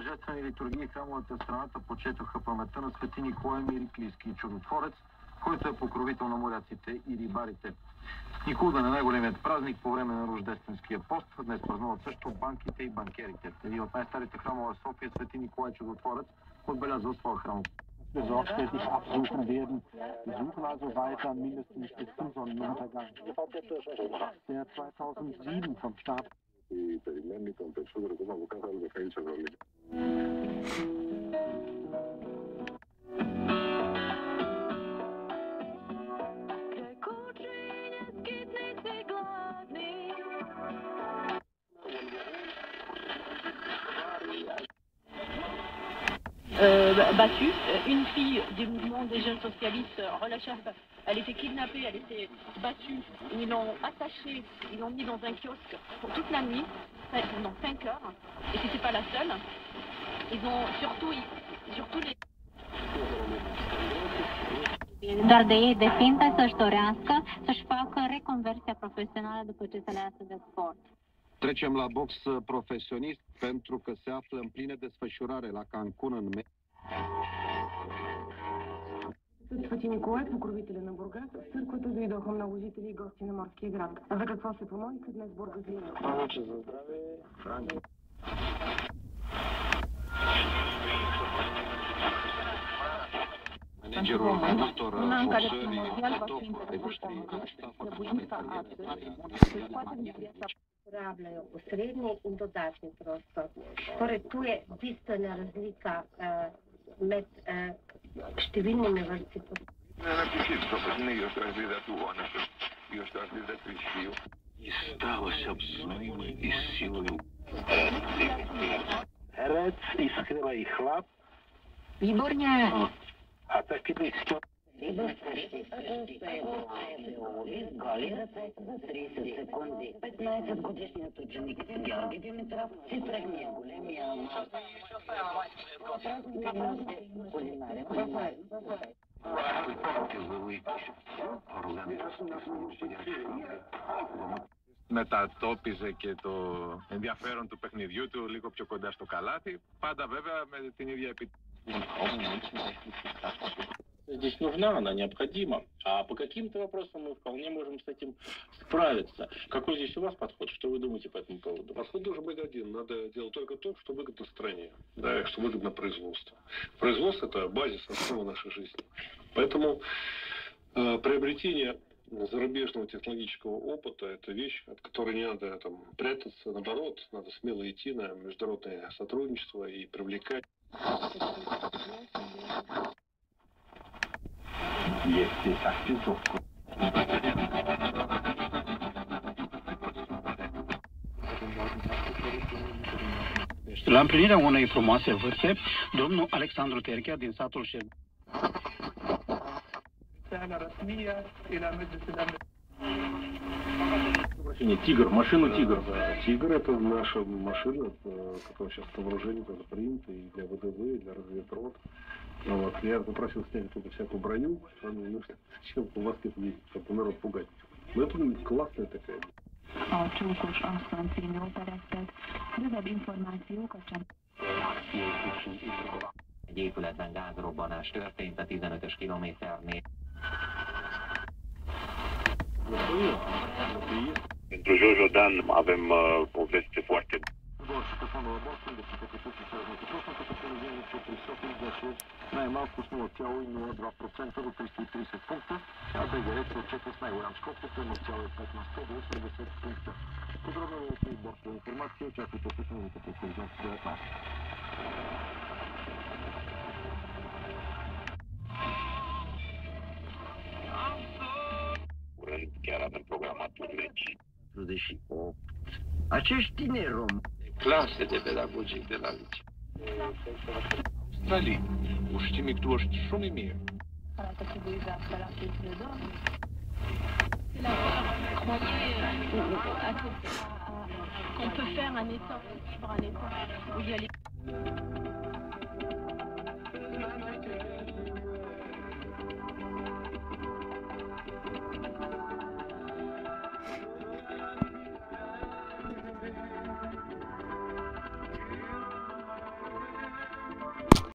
тържествени литургии в храмовата страната почетоха паметта на свети Николай Мириклийски, чудотворец, който е покровител на моряците и рибарите. Никулден е най-големият празник по време на рождественския пост. Днес празнуват също банките и банкерите. Един от най-старите храмове в София, свети Николай Чудотворец, отбелязва своя храм. Sorgfältig absuchen werden. Wir suchen also weiter mindestens bis zum Sonnenuntergang. Der 2007 vom Start. Battue. Une fille des mouvements des jeunes socialistes relâchée, elle était kidnappée, elle était battue. Ils l'ont attachée, ils l'ont mis dans un kiosque pour toute la nuit, pendant 5 heures. Et c'était pas la seule. Ils ont surtout les... Doar de ei depinde să-și dorească să-și facă reconversia profesională după ce se lasă de sport. Trecem la box profesionist pentru că se află în plină desfășurare la Cancun în Свети Николай, покровителя на Бургас, в църквата дойдоха многожители и гости на морския град. За какво се помолиха днес бургазлии? Повече за здраве, Франк. Managerul multor forțări, Uporabljajo osrednji in dodatni prostor. Torej, tu je bistvena razlika med številnimi vrsti. Herec, iskriva i hlap. Výborně. A taky bych chtěl... Μετατόπιζε και το ενδιαφέρον του παιχνιδιού του λίγο πιο κοντά στο καλάθι, πάντα βέβαια με την ίδια επιτυχία. Здесь нужна, она необходима. А по каким-то вопросам мы вполне можем с этим справиться. Какой здесь у вас подход? Что вы думаете по этому поводу? Подход должен быть один. Надо делать только то, что выгодно стране, да, что выгодно производству. Производство – это базис, основа нашей жизни. Поэтому приобретение зарубежного технологического опыта – это вещь, от которой не надо прятаться. Наоборот, надо смело идти на международное сотрудничество и привлекать. Este acceso. La împlinirea unei frumoase vârste, domnul Alexandru Terchea din satul Șer. Тигр, машину Тигр. Тигр – это наша машина, которая сейчас по вооружению принята и для ВДВ, и для разведрот. Вот. Я попросил снять оттуда всякую броню, зачем у вас это есть, чтобы народ пугать. Но это классная такая. A Csókos Asszony című operettet, rövidebb információk a Egy épületben gázrobbanás történt a 15-ös kilométernél. Pentru Jojo Dan avem o veste foarte най-малко с 0,02% до 330 пункта, а БГР се отчета с най-голям скок от 1,5 на 100 до 80 пункта. Подробно и борсова информация очаквайте в основните по Хоризонт 19. curând, chiar avem programaturi vechi. 48. Acești tineri români. Clase de pedagogic de la liceu. Australie, où je t'imite toi, je te chôme mieux. Qu'on peut faire un effort, un effort où il y a les...